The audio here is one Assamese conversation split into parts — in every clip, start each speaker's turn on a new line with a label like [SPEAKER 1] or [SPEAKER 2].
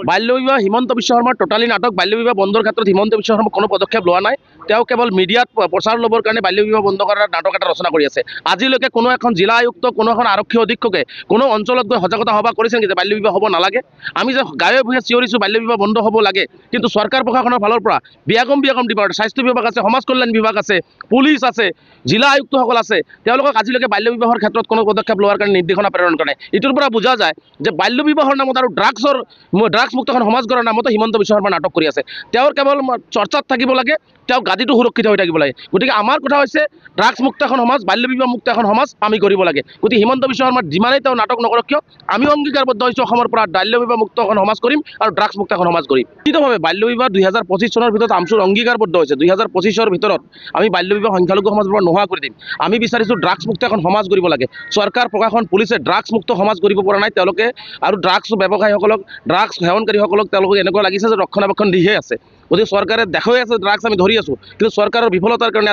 [SPEAKER 1] বাল্য বিবাহ হিমন্ত বিশ্ব শৰ্মাৰ টোটালি নাটক। বাল্য বিবাহ বন্ধৰ ক্ষেত্ৰত হিমন্ত বিশ্ব শৰ্মা কোনো পদক্ষেপ লোৱা নাই। তেওঁ কেৱল মিডিয়াত প্ৰচাৰ ল'বৰ কাৰণে বাল্য বিবাহ বন্ধ কৰাৰ নাটক এটা ৰচনা কৰি আছে। আজিলৈকে কোনো এখন জিলা আয়ুক্ত, কোনো এখন আৰক্ষী অধীক্ষকে কোনো অঞ্চলত গৈ সজাগতা সভা কৰিছে নেকি যে বাল্য বিবাহ হ'ব নালাগে? আমি যে গাঁৱে ভূঞে চিঞৰিছোঁ বাল্য বিবাহ বন্ধ হ'ব লাগে, কিন্তু চৰকাৰ প্ৰশাসনৰ ফালৰ পৰা বিয়াগম ডিপাৰ্টমেণ্ট, স্বাস্থ্য বিভাগ আছে, সমাজ কল্যাণ বিভাগ আছে, পুলিচ আছে, জিলা আয়ুক্তসকল আছে, তেওঁলোকক আজিলৈকে বাল্য বিবাহৰ ক্ষেত্ৰত কোনো পদক্ষেপ লোৱাৰ কাৰণে নিৰ্দেশনা প্ৰেৰণ কৰা নাই। ইটোৰ পৰা বুজা যায় যে বাল্য বিবাহৰ নামত আৰু ড্ৰাগছ মুক্ত এখন সমাজ গঢ়াৰ নামতো হিমন্ত বিশ্ব শৰ্মা নাটক কৰি আছে। তেওঁৰ কেৱল চৰ্চাত থাকিব লাগে, তেওঁ গাদীটো সুৰক্ষিত হৈ থাকিব লাগে। গতিকে আমাৰ কথা হৈছে ড্ৰাগছ মুক্ত এখন সমাজ, বাল্য বিবাহ মুক্ত এখন সমাজ আমি কৰিব লাগে। গতিকে হিমন্ত বিশ্ব শৰ্মাৰ যিমানেই তেওঁ নাটক নকৰক কিয়, আমি অংগীকাৰবদ্ধ হৈছোঁ অসমৰ পৰা বাল্য বিবাহ মুক্ত এখন সমাজ কৰিম আৰু ড্ৰাগছ মুক্ত এখন সমাজ কৰিম। নিশ্চিতভাৱে বাল্য বিবাহ 2025 চনৰ ভিতৰত আমচুৰ অংগীকাৰবদ্ধ হৈছে। 2025ৰ ভিতৰত আমি বাল্য বিবাহ সংখ্যালঘু সমাজৰ পৰা নোহোৱা কৰি দিম। আমি বিচাৰিছোঁ ড্ৰাগছ মুক্ত এখন সমাজ কৰিব লাগে। চৰকাৰ, প্ৰশাসন, পুলিচে ড্ৰাগছ মুক্ত সমাজ কৰিব পৰা নাই। তেওঁলোকে আৰু ড্ৰাগছ ব্যৱসায়ীসকলক, ড্ৰাগছ সেৱনকাৰীসকলক তেওঁলোকে এনেকুৱা লাগিছে যে ৰক্ষণাবেক্ষণ দিহে আছে। গতিকে চৰকাৰে দেখুৱাই আছে ড্ৰাগছ আমি ধৰি আছোঁ, কিন্তু চৰকাৰৰ বিফলতাৰ কাৰণে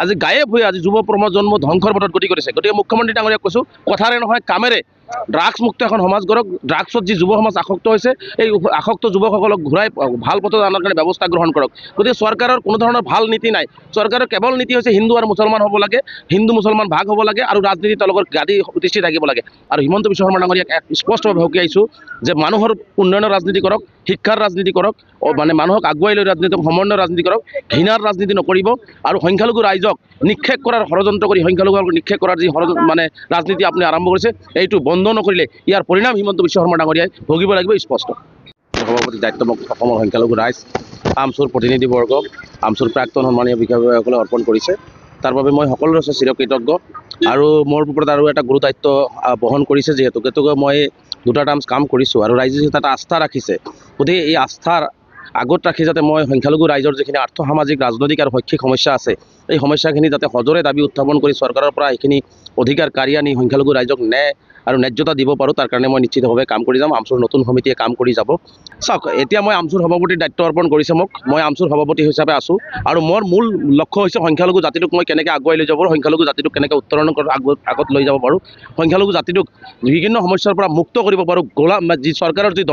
[SPEAKER 1] আজি গায়েব হৈ আজি যুৱ প্ৰজন্ম ধ্বংসৰ পথত গতি কৰিছে। গতিকে মুখ্যমন্ত্ৰী ডাঙৰীয়াক কৈছোঁ, কথাৰে নহয় কামেৰে ড্ৰাগছ মুক্ত এখন সমাজ গঢ়ক। ড্ৰাগছত যি যুৱ সমাজ আসক্ত হৈছে, এই আসক্ত যুৱকসকলক ঘূৰাই ভাল পথত অনাৰ কাৰণে ব্যৱস্থা গ্ৰহণ কৰক। গতিকে চৰকাৰৰ কোনো ধৰণৰ ভাল নীতি নাই। চৰকাৰৰ কেৱল নীতি হৈছে হিন্দু আৰু মুছলমান হ'ব লাগে, হিন্দু মুছলমান ভাগ হ'ব লাগে আৰু ৰাজনীতি তেওঁলোকৰ গাদী প্ৰতিষ্ঠি থাকিব লাগে। আৰু হিমন্ত বিশ্ব শৰ্মা ডাঙৰীয়াক স্পষ্টভাৱে সকীয়াইছোঁ যে মানুহৰ উন্নয়নৰ ৰাজনীতি কৰক, শিক্ষাৰ ৰাজনীতি কৰক, মানে মানুহক আগুৱাই লৈ ৰাজনীতি, সমন্বয়ৰ ৰাজনীতি কৰক, ঘৃণাৰ ৰাজনীতি নকৰিব। আৰু সংখ্যালঘু ৰাইজক নিক্ষেপ কৰাৰ ষড়যন্ত্ৰ কৰি সংখ্যালঘুক নিক্ষেপ কৰাৰ যি মানে ৰাজনীতি আপুনি আৰম্ভ কৰিছে, এইটো বন্ধ নকৰিলে ইয়াৰ পৰিণাম হিমন্ত বিশ্ব শৰ্মা ডাঙৰীয়াই ভুগিব লাগিব স্পষ্ট। সভাপতি দায়িত্বমুক্ত অসমৰ সংখ্যালঘু ৰাইজ, আমচুৰ প্ৰতিনিধিবৰ্গক আমচুৰ প্ৰাক্তন সন্মানীয় বিষয়াসকলে অৰ্পণ কৰিছে। তাৰ বাবে মই সকলোৰে ওচৰত চিৰকৃতজ্ঞ। আৰু মোৰ ওপৰত আৰু এটা গুৰু দায়িত্ব বহন কৰিছে, যিহেতুকে মই 2টা টাৰ্মছ কাম কৰিছোঁ আৰু ৰাইজে এটা আস্থা ৰাখিছে। গতিকে এই আস্থাৰ আগত ৰাখি যাতে মই সংখ্যালঘু ৰাইজৰ যিখিনি আৰ্থ সামাজিক, ৰাজনৈতিক আৰু শৈক্ষিক সমস্যা আছে, এই সমস্যাখিনি যাতে সজোৰে দাবী উত্থাপন কৰি চৰকাৰৰ পৰা এইখিনি অধিকাৰ কাঢ়ি আনি সংখ্যালঘু ৰাইজক ন্যায় আৰু ন্যায্যতা দিব পাৰোঁ, তাৰ কাৰণে মই নিশ্চিতভাৱে কাম কৰি যাম। আমচুৰ নতুন সমিতিয়ে কাম কৰি যাব। চাওক, এতিয়া মই আমচুৰ সভাপতিৰ দায়িত্ব অৰ্পণ কৰিছে মোক। মই আমচুৰ সভাপতি হিচাপে আছোঁ আৰু মোৰ মূল লক্ষ্য হৈছে সংখ্যালঘু জাতিটোক মই কেনেকৈ আগুৱাই লৈ যাব পাৰোঁ, সংখ্যালঘু জাতিটোক কেনেকৈ উত্তৰণ আগত লৈ যাব পাৰোঁ, সংখ্যালঘু জাতিটোক বিভিন্ন সমস্যাৰ পৰা মুক্ত কৰিব পাৰোঁ, যি চৰকাৰৰ যি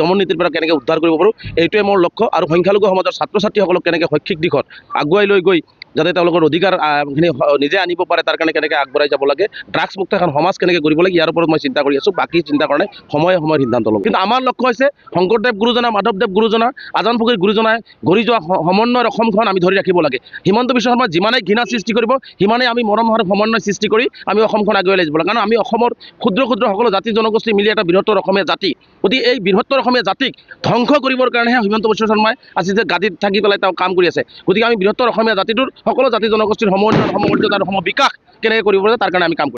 [SPEAKER 1] দমননীতিৰ পৰা কেনেকৈ উদ্ধাৰ কৰিব পাৰোঁ, এইটোৱে মোৰ লক্ষ্য। আৰু সংখ্যালঘু সমাজৰ ছাত্ৰ ছাত্ৰীসকলক কেনেকৈ শৈক্ষিক দিশত আগুৱাই লৈ গৈ যাতে তেওঁলোকৰ অধিকাৰখিনি নিজে আনিব পাৰে, তাৰ কাৰণে কেনেকৈ আগবঢ়াই যাব লাগে, ড্ৰাগছ মুক্ত এখন সমাজ কেনেকৈ কৰিব লাগে, ইয়াৰ ওপৰত মই চিন্তা কৰি আছোঁ। বাকী চিন্তা কৰা নাই, সময়ে সিদ্ধান্ত ল'ম। কিন্তু আমাৰ লক্ষ্য হৈছে শংকৰদেৱ গুৰুজনা, মাধৱদেৱ গুৰুজনা, আজান ফকীৰ গুৰুজনাই গঢ়ি যোৱা সমন্বয়ৰ অসমখন আমি ধৰি ৰাখিব লাগে। হিমন্ত বিশ্ব শৰ্মা যিমানেই ঘৃণা সৃষ্টি কৰিব, সিমানেই আমি মৰম আৰু সমন্বয় সৃষ্টি কৰি আমি অসমখন আগুৱাই লৈ যাব লাগে। কাৰণ আমি অসমৰ ক্ষুদ্ৰ সকলো জাতি জনগোষ্ঠী মিলি এটা বৃহত্তৰ অসমীয়া জাতি। গতিকে এই বৃহত্তৰ অসমীয়া জাতিক ধ্বংস কৰিবৰ কাৰণেহে হিমন্ত বিশ্ব শৰ্মাই আজি যে গাদীত থাকি পেলাই তেওঁ কাম কৰি আছে। গতিকে আমি বৃহত্তৰ অসমীয়া জাতিটোৰ সকলো জাতি জনগোষ্ঠীৰ সমন্বয়, সমমৰ্যাদা আৰু সমবিকাশ কেনেকৈ কৰিব পাৰে, তাৰ কাৰণে আমি কাম কৰিম।